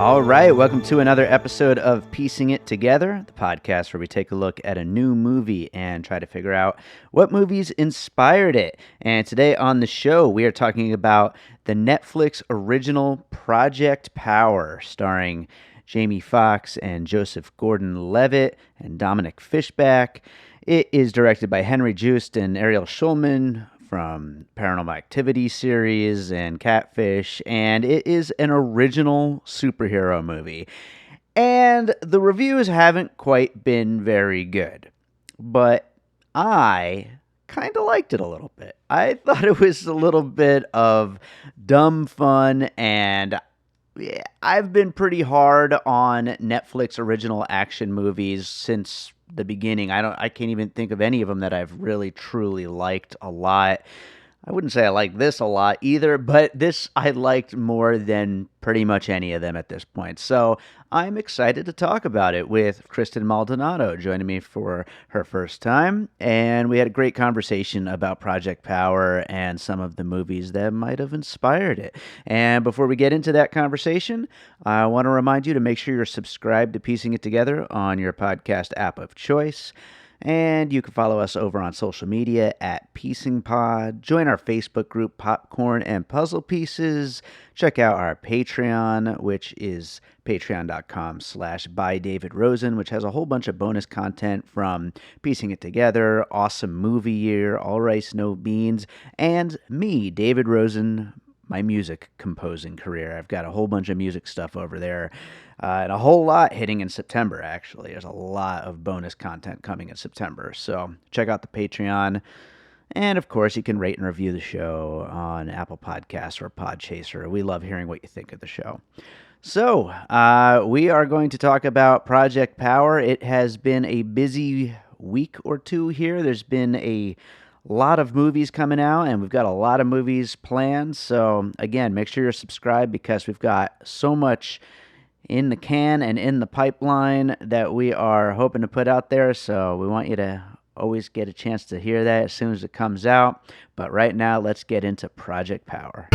All right, welcome to another episode of Piecing It Together, the podcast where we take a look at a new movie and try to figure out what movies inspired it. And today on the show, we are talking about the Netflix original Project Power, starring Jamie Foxx and Joseph Gordon-Levitt and Dominique Fishback. It is directed by Joost and Ariel Schulman from Paranormal Activity series and Catfish, and it is an original superhero movie. And the reviews haven't quite been very good, but I kind of liked it a little bit. I thought it was a little bit of dumb fun, and I've been pretty hard on Netflix original action movies since the beginning. I can't even think of any of them that I've really truly liked a lot. I wouldn't say I like this a lot either, but this I liked more than pretty much any of them at this point. So I'm excited to talk about it with Kristen Maldonado joining me for her first time. And we had a great conversation about Project Power and some of the movies that might have inspired it. And before we get into that conversation, I want to remind you to make sure you're subscribed to Piecing It Together on your podcast app of choice. And you can follow us over on social media at PiecingPod. Join our Facebook group, Popcorn and Puzzle Pieces. Check out our Patreon, which is patreon.com/bydavidrosen, which has a whole bunch of bonus content from Piecing It Together, Awesome Movie Year, All Rice, No Beans, and me, David Rosen, my music composing career. I've got a whole bunch of music stuff over there. And a whole lot hitting in September, actually. There's a lot of bonus content coming in September. So check out the Patreon. And, of course, you can rate and review the show on Apple Podcasts or Podchaser. We love hearing what you think of the show. So we are going to talk about Project Power. It has been a busy week or two here. There's been a lot of movies coming out, and we've got a lot of movies planned. So, again, make sure you're subscribed because we've got so much in the can and in the pipeline that we are hoping to put out there. So we want you to always get a chance to hear that as soon as it comes out. But right now, let's get into Project Power.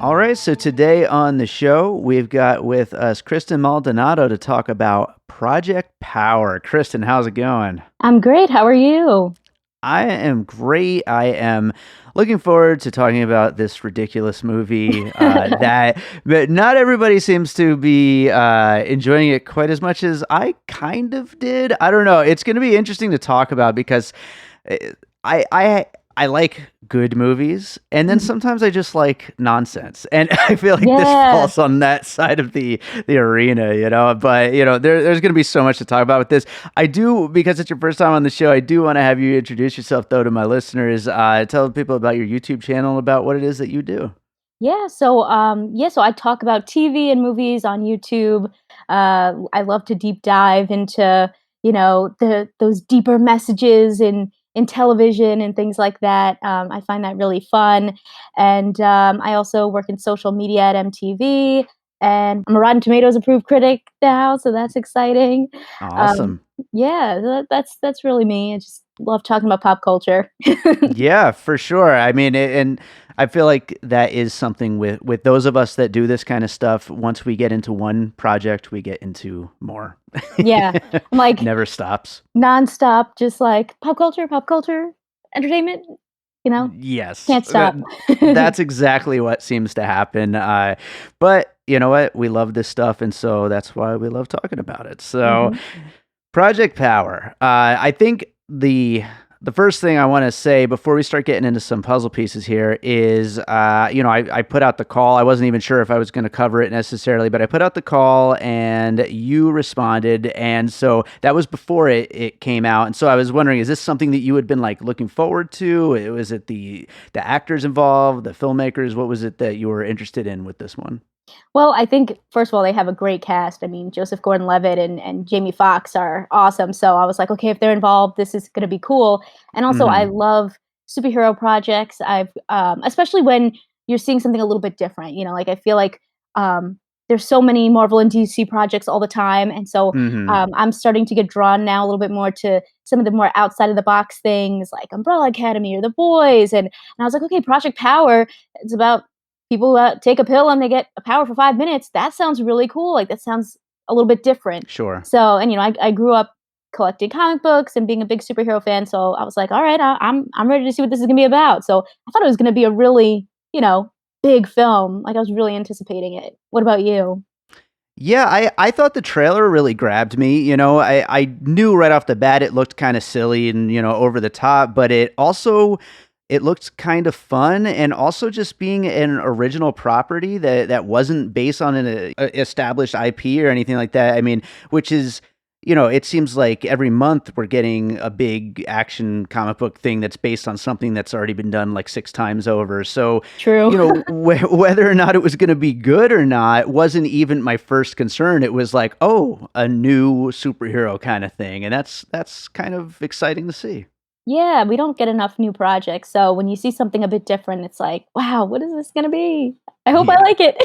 All right, so today on the show, we've got with us Kristen Maldonado to talk about Project Power. Kristen, how's it going? I'm great. How are you? I am great. I am looking forward to talking about this ridiculous movie but not everybody seems to be enjoying it quite as much as I kind of did. I don't know. It's going to be interesting to talk about because I like good movies, and then sometimes I just like nonsense, and I feel like this falls on that side of the arena, but there's going to be so much to talk about with this. I do, because it's your first time on the show, I do want to have you introduce yourself though to my listeners. Tell people about your YouTube channel, about what it is that you do. So I talk about TV and movies on YouTube. I love to deep dive into those deeper messages in television and things like that. I find that really fun. And I also work in social media at MTV, and I'm a Rotten Tomatoes approved critic now, so that's exciting. Awesome. That's really me. I just love talking about pop culture. Yeah, for sure. I mean, and I feel like that is something with those of us that do this kind of stuff. Once we get into one project, we get into more. Yeah, I'm like never stops. Nonstop, just like pop culture, entertainment. Yes, can't stop. That's exactly what seems to happen. But you know what? We love this stuff, and so that's why we love talking about it. So, Project Power. I think the first thing I want to say before we start getting into some puzzle pieces here is, I put out the call. I wasn't even sure if I was going to cover it necessarily, but I put out the call and you responded. And so that was before it came out. And so I was wondering, is this something that you had been like looking forward to? Was it the actors involved, the filmmakers? What was it that you were interested in with this one? Well, I think, first of all, they have a great cast. I mean, Joseph Gordon-Levitt and Jamie Foxx are awesome. So I was like, okay, if they're involved, this is going to be cool. And also, I love superhero projects. Especially when you're seeing something a little bit different. Like I feel like there's so many Marvel and DC projects all the time. And so I'm starting to get drawn now a little bit more to some of the more outside of the box things like Umbrella Academy or The Boys. And I was like, okay, Project Power, it's about people take a pill and they get a power for 5 minutes. That sounds really cool. Like that sounds a little bit different. Sure. So, and I grew up collecting comic books and being a big superhero fan. So I was like, all right, I'm ready to see what this is gonna be about. So I thought it was gonna be a really, big film. Like I was really anticipating it. What about you? Yeah, I thought the trailer really grabbed me. I knew right off the bat it looked kind of silly and, over the top, but it looked kind of fun, and also just being an original property that wasn't based on an established IP or anything like that. I mean, which is, it seems like every month we're getting a big action comic book thing that's based on something that's already been done like 6 times over. So, True. whether or not it was going to be good or not wasn't even my first concern. It was like, oh, a new superhero kind of thing, and that's kind of exciting to see. Yeah, we don't get enough new projects. So when you see something a bit different, it's like, wow, what is this gonna be? I hope I Yeah. like it.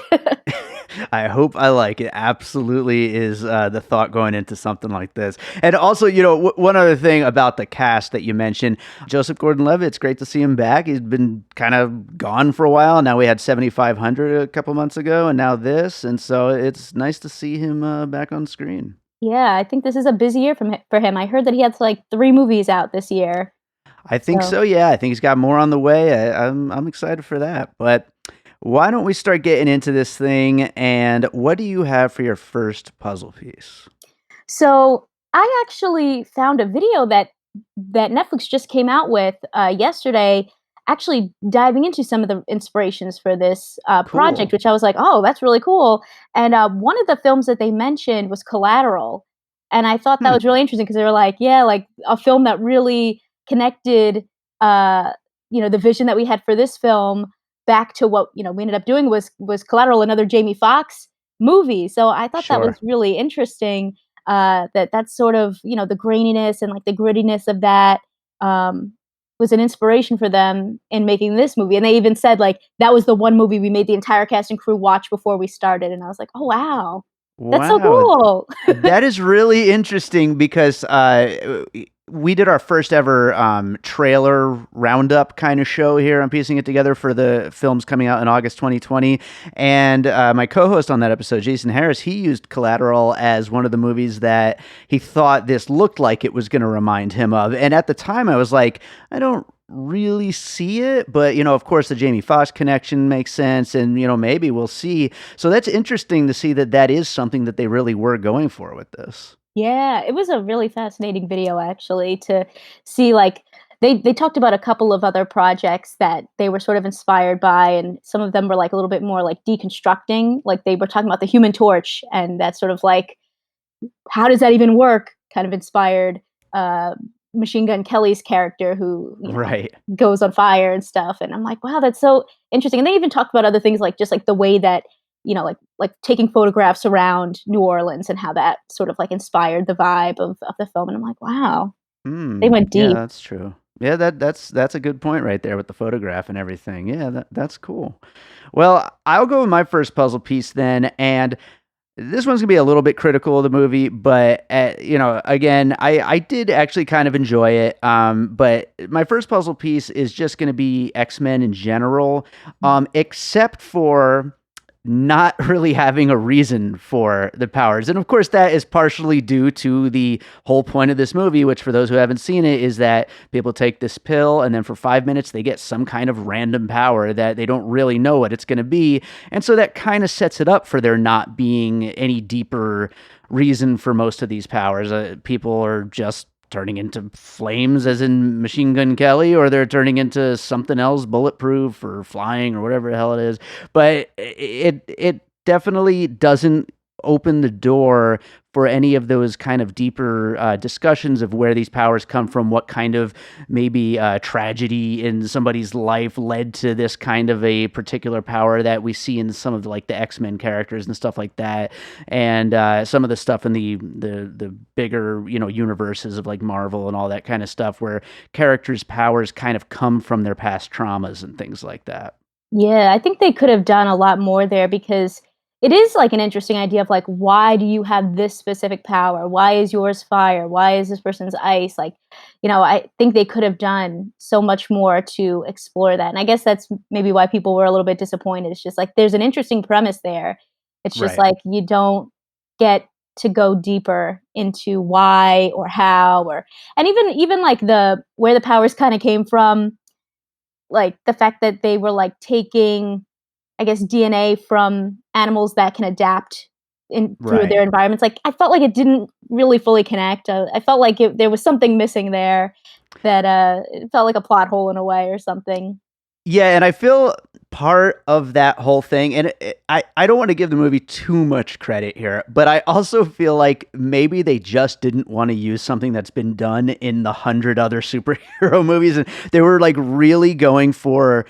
I hope I like it. Absolutely is the thought going into something like this. And also, one other thing about the cast that you mentioned, Joseph Gordon-Levitt, it's great to see him back. He's been kind of gone for a while. Now we had 7,500 a couple months ago, and now this. And so it's nice to see him back on screen. Yeah, I think this is a busy year for him. I heard that he had like 3 movies out this year. I think So so. Yeah, I think he's got more on the way. I'm excited for that. But why don't we start getting into this thing? And what do you have for your first puzzle piece? so I actually found a video that Netflix just came out with yesterday, actually diving into some of the inspirations for this project, Cool. which I was like, oh, that's really cool. And one of the films that they mentioned was Collateral, and I thought that Hmm. was really interesting because they were like, yeah, like a film that really connected, uh, the vision that we had for this film back to what we ended up doing was Collateral, another Jamie Foxx movie. So I thought that was Sure. really interesting, that's sort of the graininess and like the grittiness of that um, was an inspiration for them in making this movie. And they even said like that was the one movie we made the entire cast and crew watch before we started. And I was like, oh wow, that's so Wow. cool. That is really interesting because we did our first ever trailer roundup kind of show here. I'm piecing it together for the films coming out in August 2020. And my co host on that episode, Jason Harris, he used Collateral as one of the movies that he thought this looked like it was going to remind him of. And at the time, I was like, I don't really see it, but of course the Jamie Foxx connection makes sense, and maybe we'll see. So that's interesting to see that is something that they really were going for with this. Yeah, it was a really fascinating video actually to see like they talked about a couple of other projects that they were sort of inspired by, and some of them were like a little bit more like deconstructing, like they were talking about the Human Torch, and that sort of like how does that even work kind of inspired uh Machine Gun Kelly's character who, Right. goes on fire and stuff. And I'm like, wow, that's so interesting. And they even talked about other things like just like the way that, like taking photographs around New Orleans and how that sort of like inspired the vibe of the film. And I'm like, wow, they Mm, went yeah, deep. that's true. Yeah, that's a good point right there with the photograph and everything. Yeah, that's cool. Well, I'll go with my first puzzle piece then, and this one's gonna be a little bit critical of the movie, but again, I did actually kind of enjoy it. But my first puzzle piece is just gonna be X-Men in general, except for not really having a reason for the powers. And of course, that is partially due to the whole point of this movie, which for those who haven't seen it is that people take this pill and then for 5 minutes they get some kind of random power that they don't really know what it's going to be. And so that kind of sets it up for there not being any deeper reason for most of these powers. People are just turning into flames as in Machine Gun Kelly, or they're turning into something else, bulletproof or flying or whatever the hell it is. But it definitely doesn't open the door for any of those kind of deeper discussions of where these powers come from, what kind of maybe tragedy in somebody's life led to this kind of a particular power that we see in some of like the X-Men characters and stuff like that, and some of the stuff in the bigger universes of like Marvel and all that kind of stuff, where characters' powers kind of come from their past traumas and things like that. Yeah, I think they could have done a lot more there because it is like an interesting idea of like, why do you have this specific power? Why is yours fire? Why is this person's ice? Like, I think they could have done so much more to explore that. And I guess that's maybe why people were a little bit disappointed. It's just like there's an interesting premise there. It's just Right. like you don't get to go deeper into why or how, or and even like the where the powers kind of came from, like the fact that they were like taking, I guess, DNA from animals that can adapt in through Right. their environments. Like, I felt like it didn't really fully connect. I felt like there was something missing there that, it felt like a plot hole in a way or something. Yeah, and I feel part of that whole thing, and I don't want to give the movie too much credit here, but I also feel like maybe they just didn't want to use something that's been done in the 100 other superhero movies, and they were like really going for,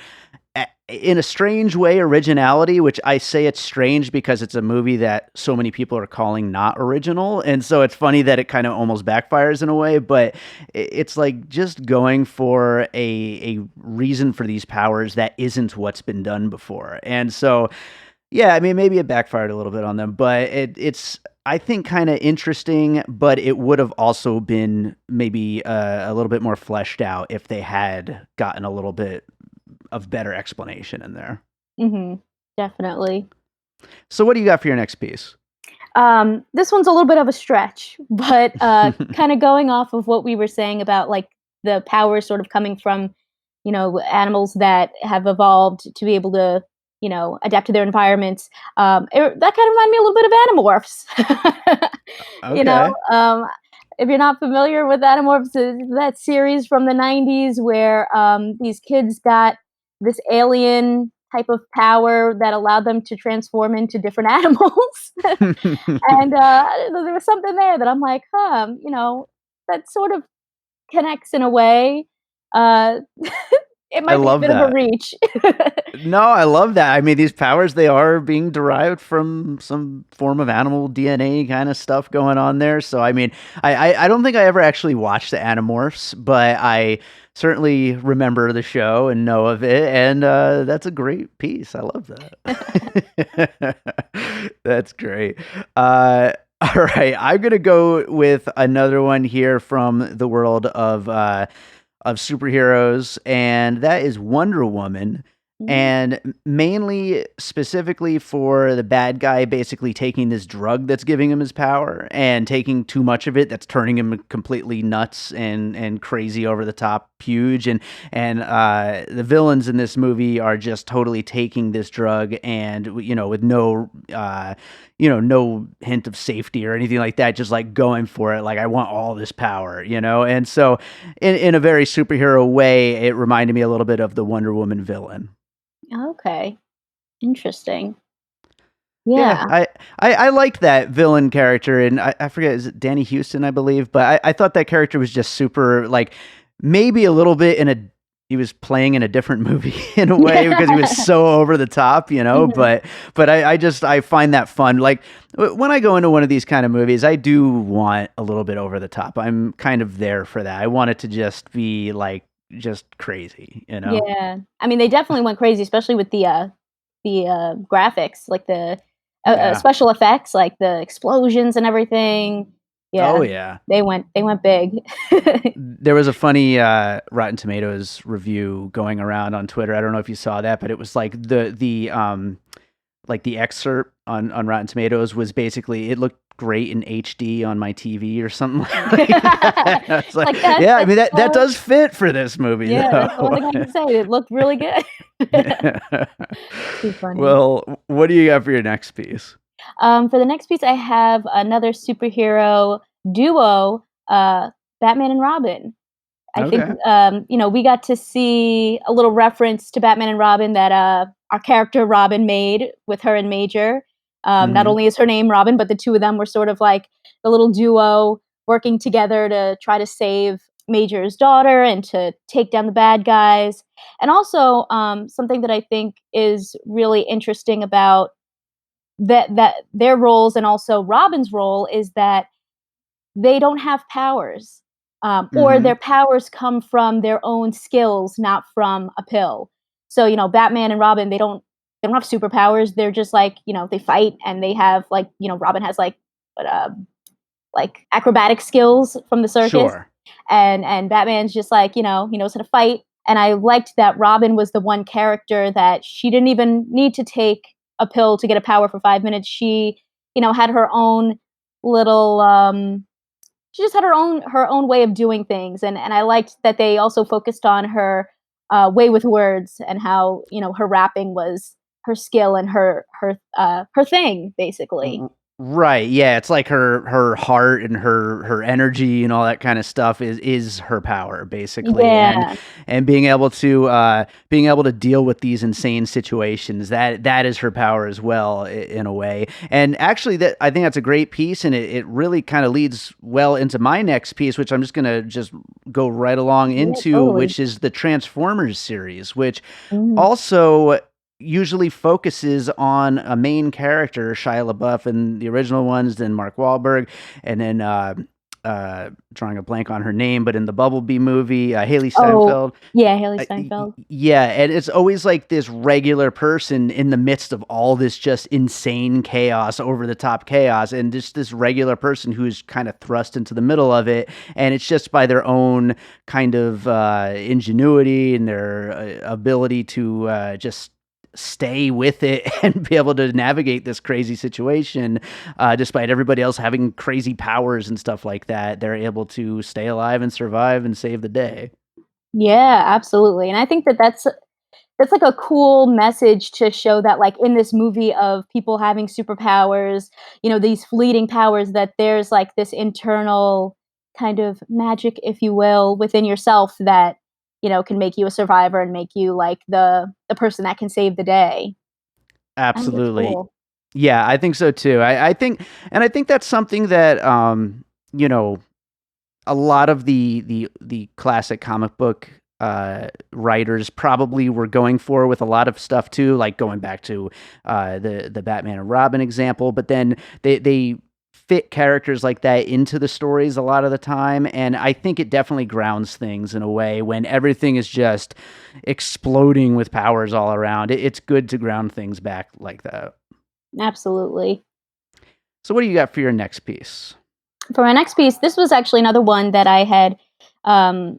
in a strange way, originality, which I say it's strange because it's a movie that so many people are calling not original. And so it's funny that it kind of almost backfires in a way, but it's like just going for a reason for these powers that isn't what's been done before. And so, yeah, I mean, maybe it backfired a little bit on them, but it's, I think, kind of interesting, but it would have also been maybe a little bit more fleshed out if they had gotten a little bit of better explanation in there. Mhm. Definitely. So what do you got for your next piece? This one's a little bit of a stretch, but, kinda going off of what we were saying about, like, the power sort of coming from, animals that have evolved to be able to, adapt to their environments. That kinda reminded me a little bit of Animorphs. You know, Okay. if you're not familiar with Animorphs, that series from the '90s where, these kids got this alien type of power that allowed them to transform into different animals. And, there was something there that I'm like, "Huh," that sort of connects in a way. Uh, it I might be a love bit of a that. reach. No, I love that. I mean, these powers, they are being derived from some form of animal DNA kind of stuff going on there. So, I mean, I don't think I ever actually watched the Animorphs, but I certainly remember the show and know of it. And that's a great piece. I love that. That's great. All right. I'm going to go with another one here from the world of superheroes, and that is Wonder Woman. Mm, And mainly, specifically for the bad guy basically taking this drug that's giving him his power and taking too much of it that's turning him completely nuts and crazy, over the top, huge. And the villains in this movie are just totally taking this drug, and with no hint of safety or anything like that, just like going for it, like, I want all this power. And so in a very superhero way, it reminded me a little bit of the Wonder Woman villain. okay, interesting. Yeah, Yeah. I liked that villain character, and I forget, is it Danny Houston, I believe, but I thought that character was just super, like, maybe a little bit he was playing in a different movie in a way because he was so over the top, Mhm. but I find that fun. Like, when I go into one of these kind of movies, I do want a little bit over the top. I'm kind of there for that. I want it to just be like just crazy. Yeah. I mean, they definitely went crazy, especially with the graphics, like the, Yeah. special effects, like the explosions and everything. Oh Yeah, yeah. they went big. There was a funny Rotten Tomatoes review going around on Twitter. I don't know if you saw that, but it was like the excerpt on Rotten Tomatoes was basically, it looked great in HD on my TV or something like that. I was like, Like, that yeah, I that's mean, that all does fit for this movie yeah, that's all though. I can say, it looked really good. Too funny. Well, what do you got for your next piece? For the next piece, I have another superhero duo, Batman and Robin. I think, Okay. we got to see a little reference to Batman and Robin that, our character Robin made with her and Major. Not Hmm. only is her name Robin, but the two of them were sort of like the little duo working together to try to save Major's daughter and to take down the bad guys. And also, something that I think is really interesting about that their roles and also Robin's role is that they don't have powers, or Hmm. their powers come from their own skills, not from a pill. So, Batman and Robin, they don't. they don't have superpowers. They're just like, they fight and they have like, Robin has like acrobatic skills from the circus, Sure. and Batman's just like, he knows how to fight. And I liked that Robin was the one character that she didn't even need to take a pill to get a power for 5 minutes. She, had her own little she just had her own way of doing things, and I liked that they also focused on her way with words, and how her rapping was her skill and her thing basically. Right. Yeah, it's like her heart and her energy and all that kind of stuff is her power basically. Yeah, And being able to deal with these insane situations, that is her power as well in a way. And actually that I think that's a great piece, and it really kind of leads well into my next piece, which I'm just going to just go right along yeah, into, totally. which is the Transformers series, which Mhm. also usually focuses on a main character, Shia LaBeouf in the original ones, then Mark Wahlberg, and then drawing a blank on her name, but in the Bumblebee movie, Haley Oh, Steinfeld. yeah, Haley Steinfeld. Yeah, and it's always like this regular person in the midst of all this just insane chaos, over the top chaos, and just this regular person who's kind of thrust into the middle of it. And it's just by their own kind of ingenuity and their ability to just stay with it and be able to navigate this crazy situation, despite everybody else having crazy powers and stuff like that. They're able to stay alive and survive and save the day. Yeah, absolutely. And I think that that's like a cool message to show that, like, in this movie of people having superpowers, these fleeting powers, that there's like this internal kind of magic, if you will, within yourself that, can make you a survivor and make you like the person that can save the day. I think it's Absolutely. cool. Yeah, I think so too. I think that's something that, you know, a lot of the classic comic book writers probably were going for with a lot of stuff too, like going back to the Batman and Robin example. But then they fit characters like that into the stories a lot of the time, and I think it definitely grounds things in a way when everything is just exploding with powers all around. It's good to ground things back like that. Absolutely. So, what do you got for your next piece? For my next piece, this was actually another one that I had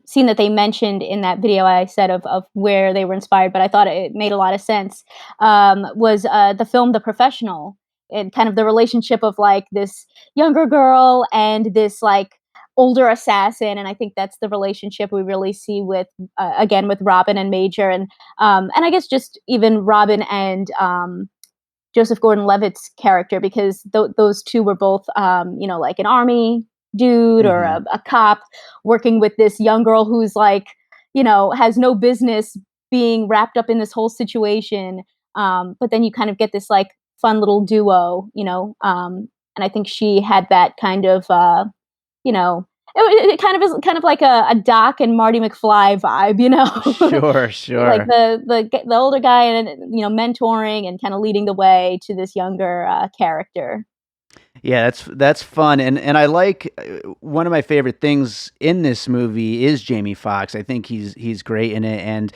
seen that they mentioned in that video I said of where they were inspired, but I thought it made a lot of sense. Was the film The Professional, and kind of the relationship of like this younger girl and this like older assassin, and I think that's the relationship we really see with again with Robin and Major, and I guess just even Robin and Joseph Gordon-Levitt's character, because those two were both, like an army dude or Hmm. a cop working with this young girl who's like, has no business being wrapped up in this whole situation. But then you kind of get this like fun little duo, and I think she had that kind of, you know, it kind of is kind of like a Doc and Marty McFly vibe, Sure, like sure. the older guy and mentoring and kind of leading the way to this younger character. Yeah, that's fun, and I like one of my favorite things in this movie is Jamie Foxx. I think he's great in it, and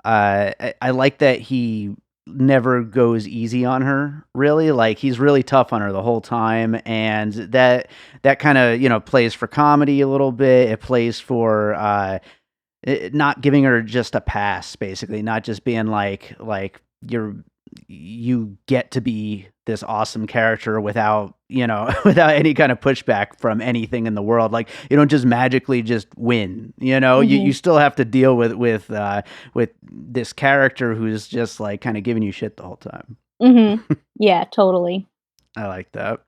I like that he never goes easy on her. Really, like he's really tough on her the whole time, and that kind of plays for comedy a little bit. It plays for not giving her just a pass, basically, not just being like you're you get to be this awesome character without without any kind of pushback from anything in the world. Like you don't just magically just win. You Hmm. still have to deal with this character who's just like kind of giving you shit the whole time. Hmm. Yeah, totally. I like that.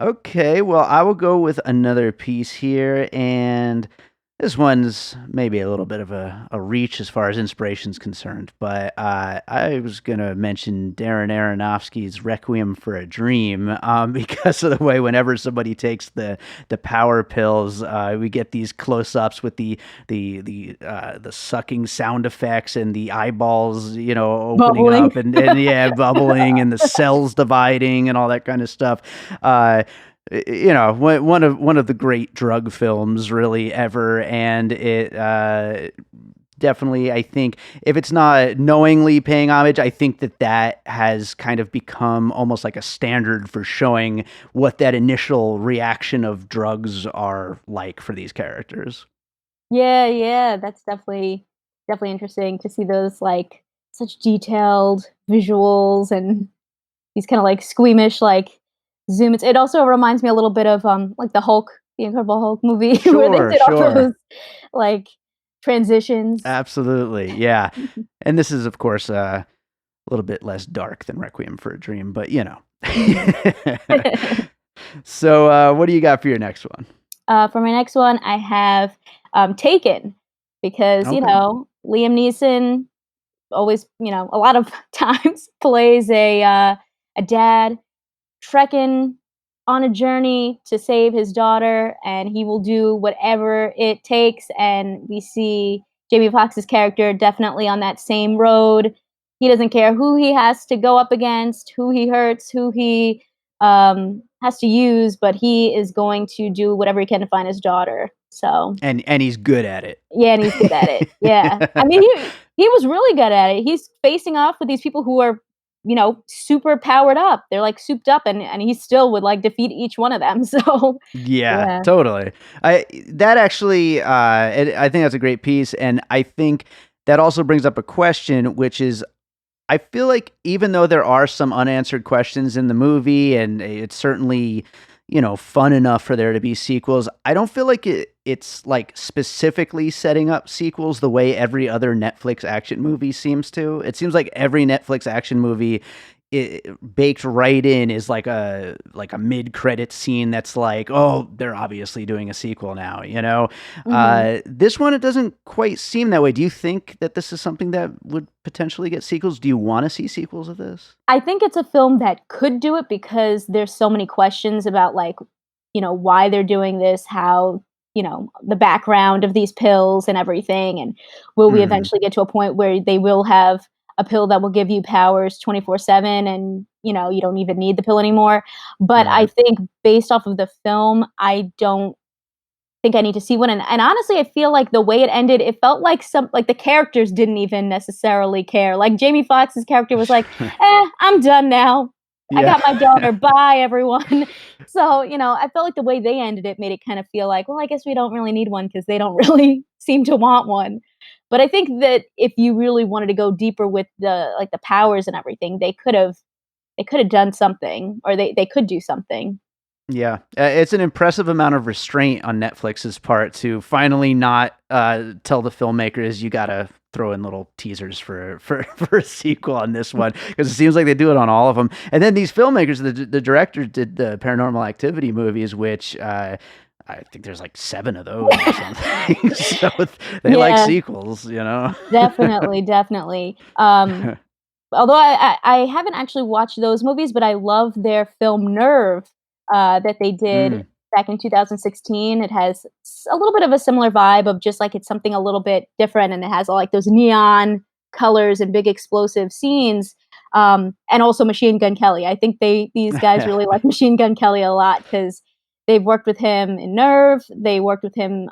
Okay, well, I will go with another piece here, and this one's maybe a little bit of a reach as far as inspiration's concerned, but I was going to mention Darren Aronofsky's Requiem for a Dream, because of the way whenever somebody takes the power pills, we get these close-ups with the sucking sound effects and the eyeballs, opening Bubbling. up and yeah, bubbling and the cells dividing and all that kind of stuff. Uh, one of the great drug films really ever, and it definitely, I think, if it's not knowingly paying homage, I think that has kind of become almost like a standard for showing what that initial reaction of drugs are like for these characters. Yeah, that's definitely interesting to see those, like, such detailed visuals and these kinda, like, squeamish, like, zoom ins. It also reminds me a little bit of, like, the Hulk, the Incredible Hulk movie where they Sure, did all sure. those, like, transitions. Absolutely, yeah. And this is, of course, a little bit less dark than Requiem for a Dream, but, you know. Mhm. So, what do you got for your next one? For my next one, I have, Taken because, Okay. Liam Neeson always, a lot of times plays a dad trekking on a journey to save his daughter, and he will do whatever it takes. And we see Jamie Foxx's character definitely on that same road. He doesn't care who he has to go up against, who he hurts, who he has to use, but he is going to do whatever he can to find his daughter. So And he's good at it. yeah, and he's good at it. Yeah. I mean, he was really good at it. He's facing off with these people who are, super powered up. They're, like, souped up, and he still would, like, defeat each one of them. So, Yeah, yeah. totally. That actually, I think that's a great piece, and I think that also brings up a question, which is, I feel like even though there are some unanswered questions in the movie, and it's certainly, fun enough for there to be sequels, I don't feel like it's like specifically setting up sequels the way every other Netflix action movie seems to. It seems like every Netflix action movie baked right in is like a mid-credit scene that's like, oh, they're obviously doing a sequel now, Mhm. this one, it doesn't quite seem that way. Do you think that this is something that would potentially get sequels? Do you want to see sequels of this? I think it's a film that could do it because there's so many questions about, like, why they're doing this, how, the background of these pills and everything, and will we Hmm. eventually get to a point where they will have a pill that will give you powers 24/7 and, you don't even need the pill anymore. But I Right. think based off of the film, I don't think I need to see one, and honestly, I feel like the way it ended, it felt like the characters didn't even necessarily care. Like, Jamie Foxx's character was like, I'm done now. I Yeah. got my daughter. Bye, everyone." So, I felt like the way they ended it made it kind of feel like, well, I guess we don't really need one because they don't really seem to want one. But I think that if you really wanted to go deeper with the powers and everything, they could have done something, or they could do something. Yeah, it's an impressive amount of restraint on Netflix's part to finally not tell the filmmakers you gotta throw in little teasers for a sequel on this one, because it seems like they do it on all of them. And then these filmmakers, the director did the Paranormal Activity movies, which I think there's like 7 of those or something. So they like Yeah, sequels. definitely, definitely. Although I haven't actually watched those movies, but I love their film Nerve, that they did Mm, back in 2016. It has a little bit of a similar vibe of just, like, it's something a little bit different, and it has all, like, those neon colors and big explosive scenes, and also Machine Gun Kelly. I think these guys really like Machine Gun Kelly a lot because 'cause they've worked with him in Nerve, they worked with him,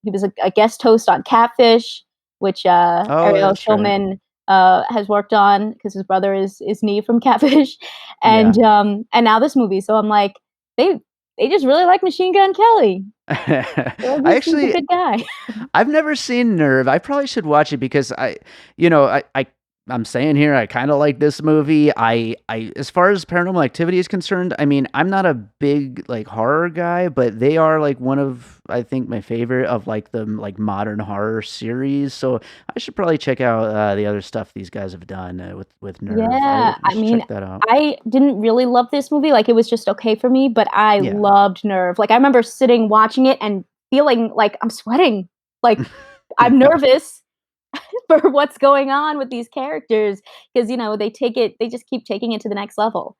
he was a guest host on Catfish, which, oh, Ariel that's right. Schulman has worked on because his brother is Neve from Catfish, Yeah. and now this movie. So I'm like, they they just really like Machine Gun Kelly. They're like, I he's a actually good guy. I've never seen Nerve. I probably should watch it because you know, I'm saying here I kind of like this movie. As far as Paranormal Activity is concerned, I mean, I'm not a big like horror guy, but they are like one of, I think, my favorite of like the like modern horror series. So I should probably check out the other stuff these guys have done with Nerve. Yeah, I I should mean, check that out. I didn't really love this movie, like, it was just okay for me, but I Yeah. loved Nerve. Like, I remember sitting watching it and feeling like I'm sweating, like, I'm nervous for what's going on with these characters because they just keep taking it to the next level.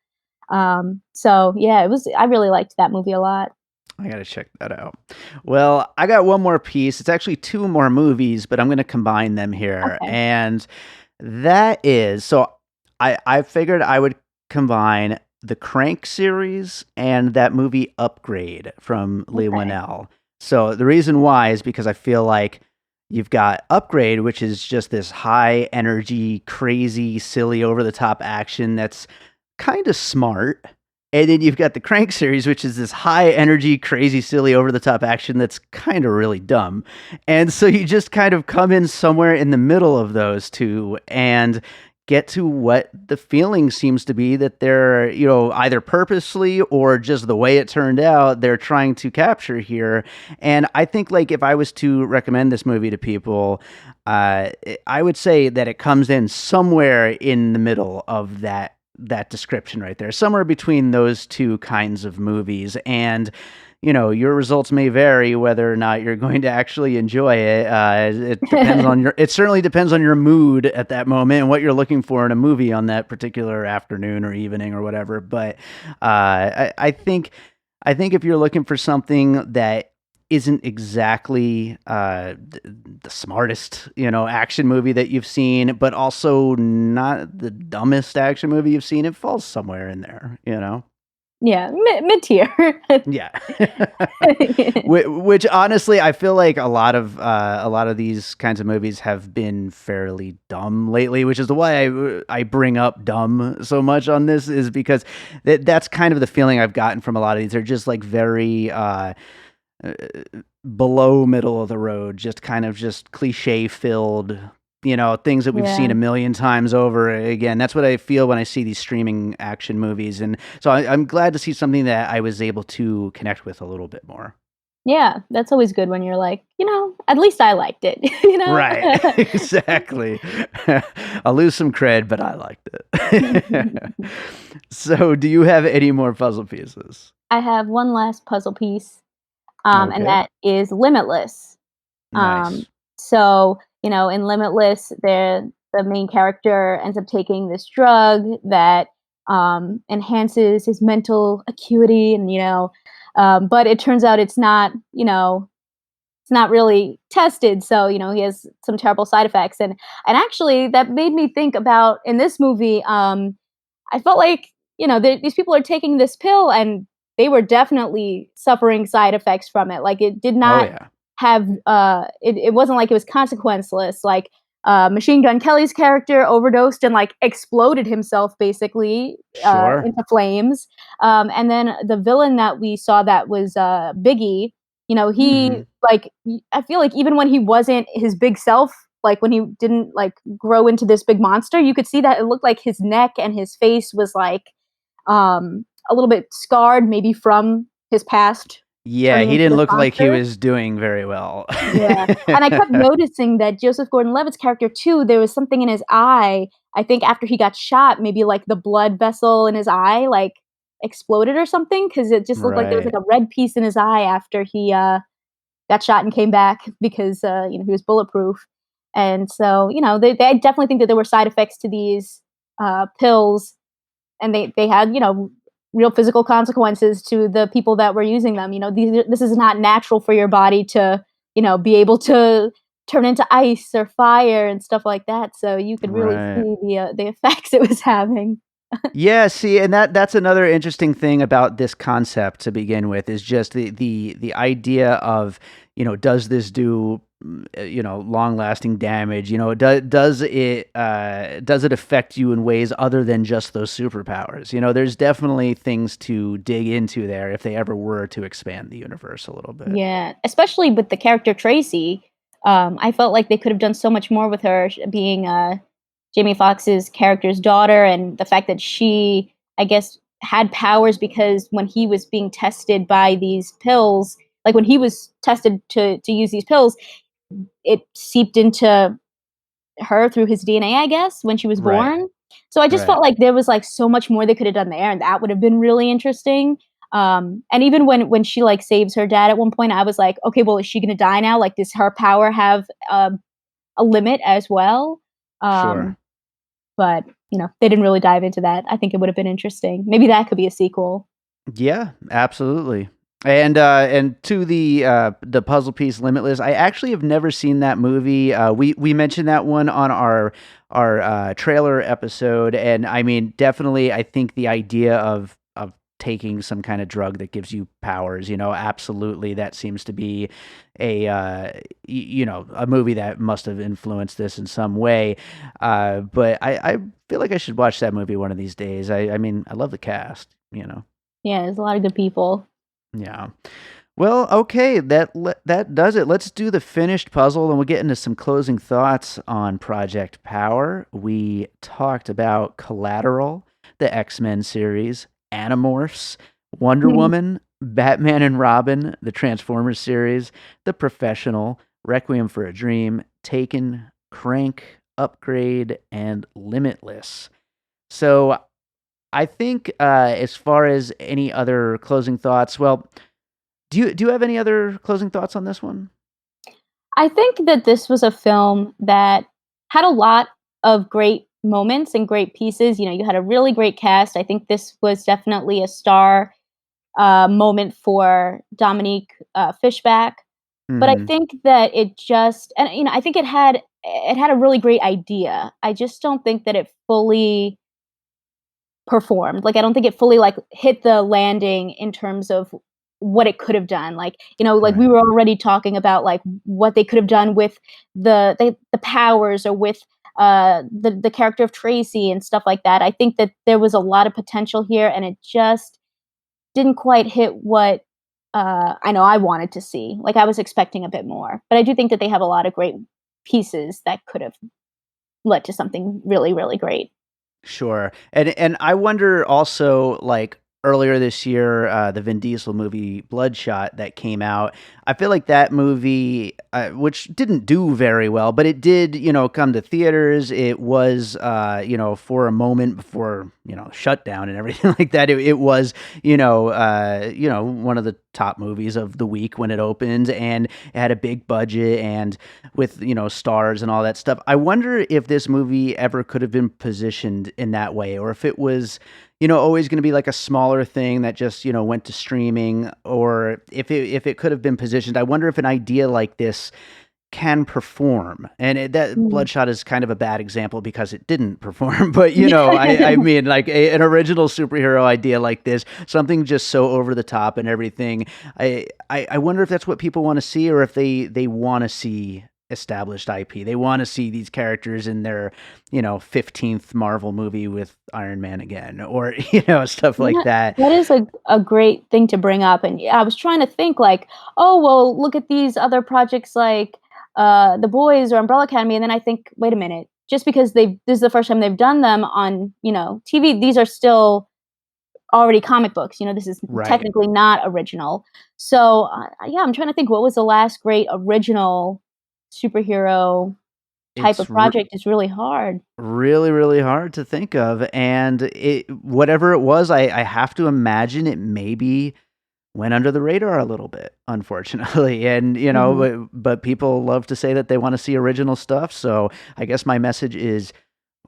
So yeah, I really liked that movie a lot. I gotta check that out. Well, I got one more piece. It's actually 2 more movies, but I'm gonna combine them here. Okay, And that is, so I figured I would combine the Crank series and that movie Upgrade from Lee okay. Winnell. So the reason why is because I feel like You've got Upgrade, which is just this high energy, crazy, silly, over the top action that's kind of smart. And then you've got the Crank series, which is this high energy, crazy, silly, over the top action that's kind of really dumb. And so you just kind of come in somewhere in the middle of those two and get to what the feeling seems to be that they're, either purposely or just the way it turned out, they're trying to capture here. And I think, like, if I was to recommend this movie to people, I would say that it comes in somewhere in the middle of that description right there, somewhere between those two kinds of movies. And your results may vary whether or not you're going to actually enjoy it. It depends on it certainly depends on your mood at that moment and what you're looking for in a movie on that particular afternoon or evening or whatever. But I think if you're looking for something that isn't exactly the smartest, action movie that you've seen, but also not the dumbest action movie you've seen, it falls somewhere in there, Yeah, mid-tier. Yeah. Which honestly, I feel like a lot of these kinds of movies have been fairly dumb lately, which is the why I bring up dumb so much on this, is because that's kind of the feeling I've gotten from a lot of these. They're just like very below middle of the road, just kind of just cliche filled, things that we've seen a million times over again. That's what I feel when I see these streaming action movies. And so I'm glad to see something that I was able to connect with a little bit more. Yeah, that's always good when you're like, at least I liked it, Right. Exactly. I'll lose some cred, but I liked it. So do you have any more puzzle pieces? I have one last puzzle piece. Okay. And that is Limitless. Nice. So, in Limitless, the main character ends up taking this drug that enhances his mental acuity, and but it turns out it's not, it's not really tested. So, he has some terrible side effects, and actually that made me think about in this movie. I felt like these people are taking this pill and they were definitely suffering side effects from it. Like it did not have it wasn't like it was consequenceless. Like Machine Gun Kelly's character overdosed and like exploded himself basically into flames. And then the villain that we saw that was Biggie, he like I feel like even when he wasn't his big self, like when he didn't like grow into this big monster, you could see that it looked like his neck and his face was like a little bit scarred, maybe from his past. Yeah, he didn't look like he was doing very well. Yeah, and I kept noticing that Joseph Gordon-Levitt's character too, there was something in his eye. I think after he got shot, maybe like the blood vessel in his eye like exploded or something, because it just looked like there was like a red piece in his eye after he got shot and came back because he was bulletproof. And so they definitely think that there were side effects to these pills, and they had real physical consequences to the people that were using them. This is not natural for your body to be able to turn into ice or fire and stuff like that. So you could really see the effects it was having. Yeah, see, and that's another interesting thing about this concept to begin with, is just the idea of, does this do long-lasting damage? Does it affect you in ways other than just those superpowers? There's definitely things to dig into there if they ever were to expand the universe a little bit. Yeah, especially with the character Tracy. I felt like they could have done so much more with her being Jamie Foxx's character's daughter, and the fact that she, I guess, had powers because when he was being tested by these pills, like when he was tested to use these pills, it seeped into her through his DNA, I guess, when she was born. So I just felt like there was like so much more they could have done there, and that would have been really interesting. And even when she like saves her dad at one point, I was like, okay, well, is she gonna die now? Like, does her power have a limit as well? But they didn't really dive into that. I think it would have been interesting. Maybe that could be a sequel. Yeah, absolutely. And to the puzzle piece Limitless, I actually have never seen that movie. We mentioned that one on our trailer episode, and I mean, definitely, I think the idea of taking some kind of drug that gives you powers. Absolutely, that seems to be a movie that must have influenced this in some way. But I feel like I should watch that movie one of these days. I mean, I love the cast. Yeah, there's a lot of good people. Yeah. Well, okay, that does it. Let's do the finished puzzle, and we'll get into some closing thoughts on Project Power. We talked about Collateral, the X-Men series, Animorphs, Wonder Woman, Batman and Robin, the Transformers series, The Professional, Requiem for a Dream, Taken, Crank, Upgrade, and Limitless. So I think as far as any other closing thoughts, well, do you have any other closing thoughts on this one? I think that this was a film that had a lot of great moments and great pieces. You had a really great cast. I think this was definitely a star moment for Dominique Fishback. But I think that it just, and I think it had a really great idea. I just don't think that it fully performed. Like, I don't think it fully hit the landing in terms of what it could have done. We were already talking about what they could have done with the powers, or with the character of Tracy and stuff like that. I think that there was a lot of potential here, and it just didn't quite hit what I know I wanted to see. I was expecting a bit more, but I do think that they have a lot of great pieces that could have led to something really, really great. Sure. And I wonder also, earlier this year, the Vin Diesel movie Bloodshot that came out. I feel like that movie, which didn't do very well, but it did, come to theaters. It was, for a moment before, shutdown and everything like that. It was, one of the top movies of the week when it opened, and it had a big budget and with, stars and all that stuff. I wonder if this movie ever could have been positioned in that way, or if it was, always going to be like a smaller thing that just, went to streaming, or if it could have been positioned. I wonder if an idea like this can perform. And Bloodshot is kind of a bad example because it didn't perform. But, I mean, an original superhero idea like this, something just so over the top and everything. I wonder if that's what people want to see, or if they want to see established IP. They want to see these characters in their, 15th Marvel movie with Iron Man again, or, stuff like that. That is a great thing to bring up. And I was trying to think oh, well, look at these other projects The Boys or Umbrella Academy. And then I think, wait a minute, just because this is the first time they've done them on, TV, these are still already comic books. This is technically not original. So yeah, I'm trying to think, what was the last great original superhero type of project? Is really hard. Really, really hard to think of. And whatever it was, I have to imagine it maybe went under the radar a little bit, unfortunately. And, but people love to say that they want to see original stuff. So I guess my message is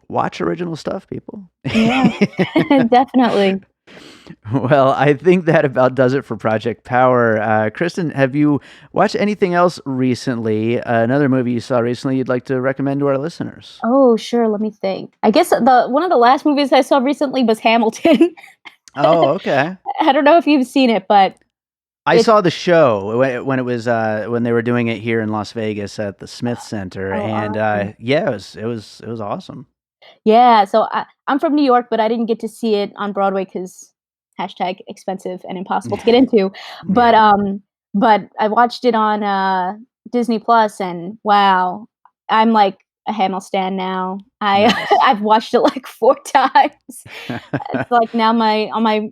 watch original stuff, people. Yeah, definitely. Well, I think that about does it for Project Power. Kristen, have you watched anything else recently? Another movie you saw recently you'd like to recommend to our listeners? Oh, sure. Let me think. I guess one of the last movies I saw recently was Hamilton. Oh, okay. I don't know if you've seen it, but I saw the show when it was when they were doing it here in Las Vegas at the Smith Center, and awesome. yeah, it was awesome. Yeah, so I'm from New York, but I didn't get to see it on Broadway because #expensive and impossible to get into. But but I watched it on Disney Plus, and wow, I'm like a Hamill stan now. Nice. I've watched it 4 times. It's now on my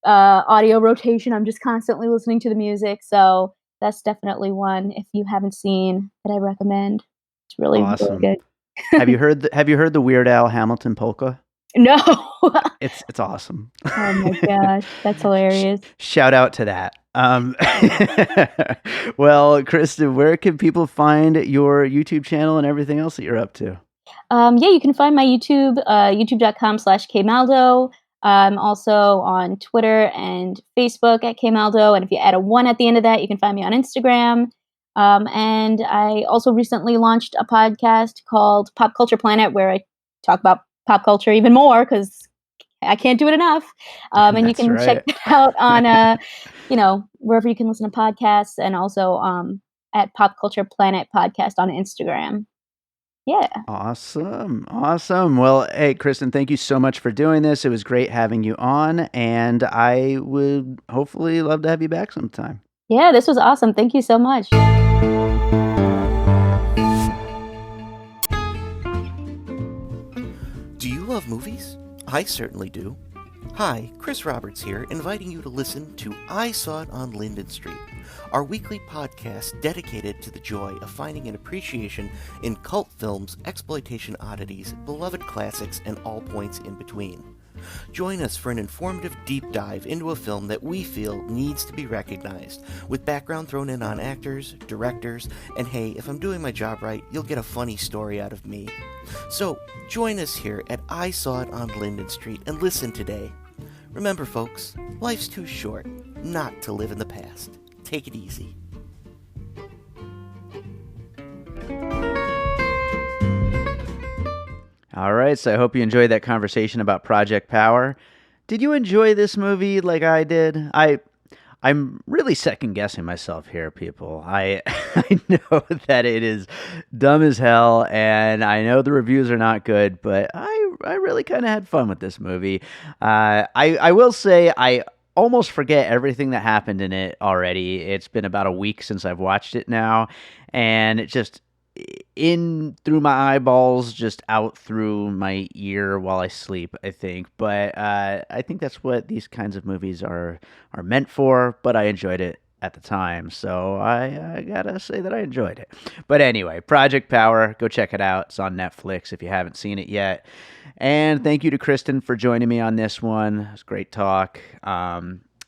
audio rotation. I'm just constantly listening to the music. So that's definitely one, if you haven't seen, that I recommend. It's really, awesome. really good. Have you heard the Weird Al Hamilton polka? No. It's awesome. Oh my gosh, that's hilarious. Shout out to that. Well, Kristen, where can people find your YouTube channel and everything else that you're up to? Yeah, you can find my YouTube, youtube.com/kmaldo. I'm also on Twitter and Facebook at kmaldo. And if you add a 1 at the end of that, you can find me on Instagram. And I also recently launched a podcast called Pop Culture Planet, where I talk about pop culture even more because I can't do it enough. And you That's can check right. that out on, wherever you can listen to podcasts, and also at Pop Culture Planet Podcast on Instagram. Yeah. Awesome. Awesome. Well, hey, Kristen, thank you so much for doing this. It was great having you on, and I would hopefully love to have you back sometime. Yeah, this was awesome. Thank you so much. Do you love movies? I certainly do. Hi, Chris Roberts here, inviting you to listen to I Saw It on Linden Street, our weekly podcast dedicated to the joy of finding an appreciation in cult films, exploitation oddities, beloved classics, and all points in between. Join us for an informative deep dive into a film that we feel needs to be recognized, with background thrown in on actors, directors, and hey, if I'm doing my job right, you'll get a funny story out of me. So, join us here at I Saw It on Linden Street and listen today. Remember, folks, life's too short not to live in the past. Take it easy. All right, so I hope you enjoyed that conversation about Project Power. Did you enjoy this movie like I did? I'm really second guessing myself here, people. I I know that it is dumb as hell, and I know the reviews are not good, but I really kind of had fun with this movie. I will say I almost forget everything that happened in it already. It's been about a week since I've watched it now, and it just in through my eyeballs, just out through my ear while I sleep, I think. But I think that's what these kinds of movies are meant for. But I enjoyed it at the time, so I gotta say that I enjoyed it. But anyway, Project Power, go check it out. It's on Netflix if you haven't seen it yet. And thank you to Kristen for joining me on this one. It was great talk.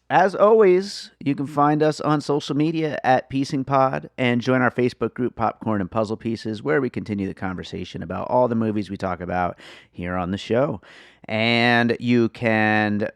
As always, you can find us on social media at Piecing Pod and join our Facebook group Popcorn and Puzzle Pieces, where we continue the conversation about all the movies we talk about here on the show. And you can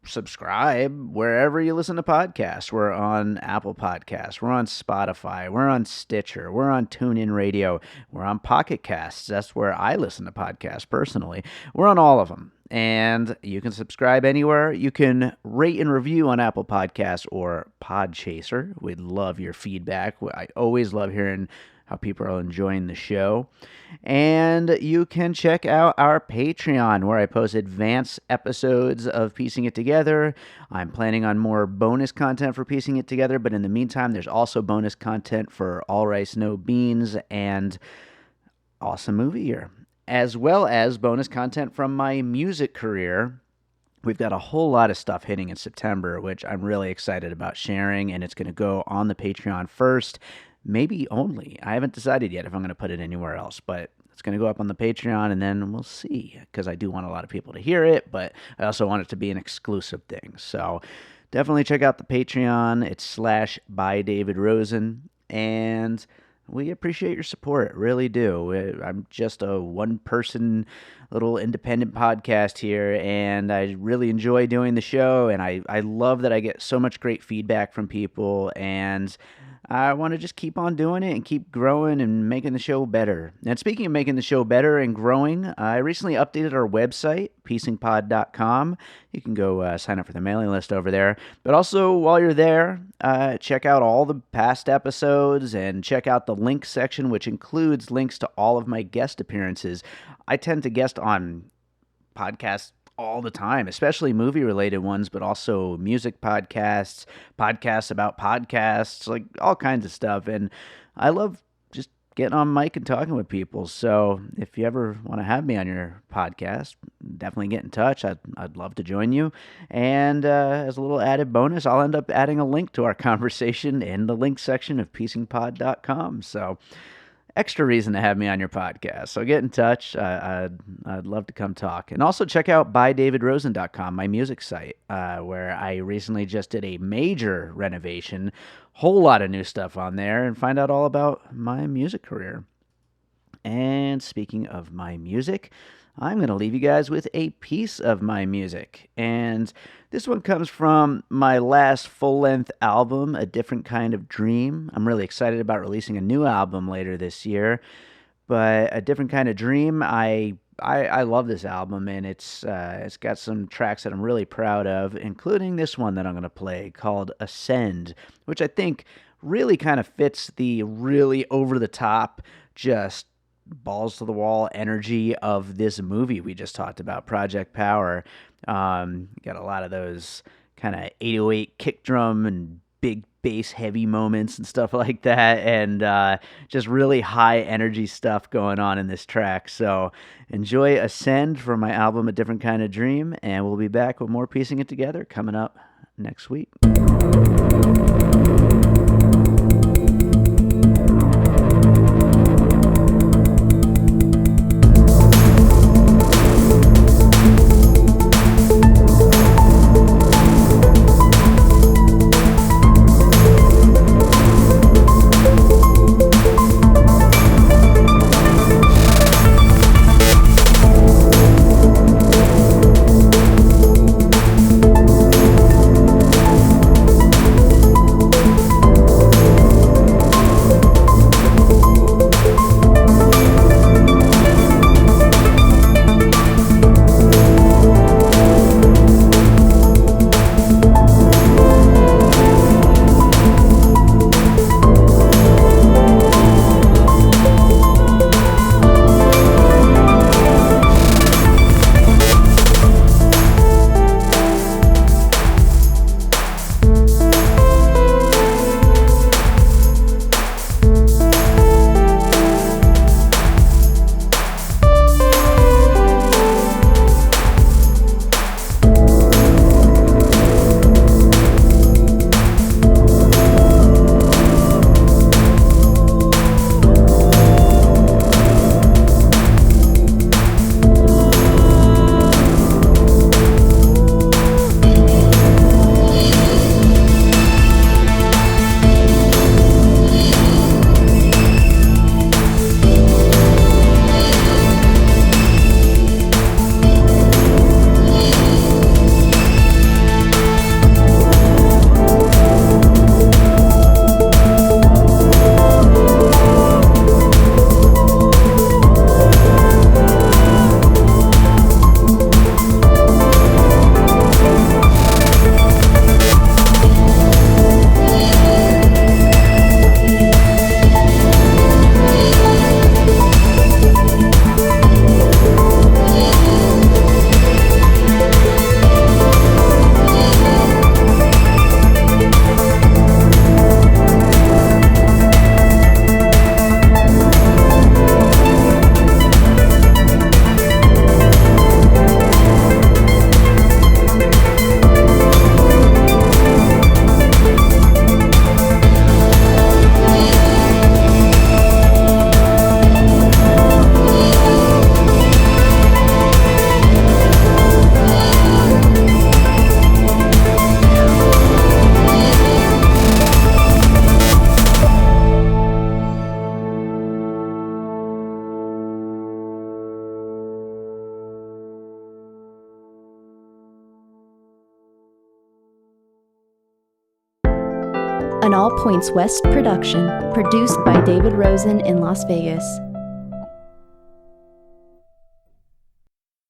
subscribe wherever you listen to podcasts. We're on Apple Podcasts, we're on Spotify, we're on Stitcher, we're on TuneIn Radio, we're on Pocket Casts. That's where I listen to podcasts personally. We're on all of them. And you can subscribe anywhere. You can rate and review on Apple Podcasts or Podchaser. We'd love your feedback. I always love hearing how people are enjoying the show. And you can check out our Patreon, where I post advanced episodes of Piecing It Together. I'm planning on more bonus content for Piecing It Together, but in the meantime, there's also bonus content for All Rice, No Beans and Awesome Movie Year, as well as bonus content from my music career. We've got a whole lot of stuff hitting in September, which I'm really excited about sharing, and it's going to go on the Patreon first, maybe only. I haven't decided yet if I'm going to put it anywhere else, but it's going to go up on the Patreon, and then we'll see, because I do want a lot of people to hear it, but I also want it to be an exclusive thing. So definitely check out the Patreon. It's /by/David and we appreciate your support, really do. I'm just a one-person little independent podcast here, and I really enjoy doing the show, and I love that I get so much great feedback from people, and I want to just keep on doing it and keep growing and making the show better. And speaking of making the show better and growing, I recently updated our website, piecingpod.com. You can go sign up for the mailing list over there. But also, while you're there, check out all the past episodes and check out the links section, which includes links to all of my guest appearances. I tend to guest on podcasts all the time, especially movie-related ones, but also music podcasts, podcasts about podcasts, like all kinds of stuff. And I love just getting on mic and talking with people. So if you ever want to have me on your podcast, definitely get in touch. I'd love to join you. And as a little added bonus, I'll end up adding a link to our conversation in the link section of piecingpod.com. So extra reason to have me on your podcast. So get in touch. I'd love to come talk. And also check out bydavidrosen.com, my music site, where I recently just did a major renovation. Whole lot of new stuff on there, and find out all about my music career. And speaking of my music, I'm going to leave you guys with a piece of my music. And this one comes from my last full-length album, A Different Kind of Dream. I'm really excited about releasing a new album later this year. But A Different Kind of Dream, I I love this album, and it's got some tracks that I'm really proud of, including this one that I'm going to play called Ascend, which I think really kind of fits the really over the top, just balls to the wall energy of this movie we just talked about, Project Power. Got a lot of those kind of 808 kick drum and big bass heavy moments and stuff like that, and just really high energy stuff going on in this track. So enjoy Ascend from my album A Different Kind of Dream, and we'll be back with more Piecing It Together coming up next week. An All Points West production, produced by David Rosen in Las Vegas.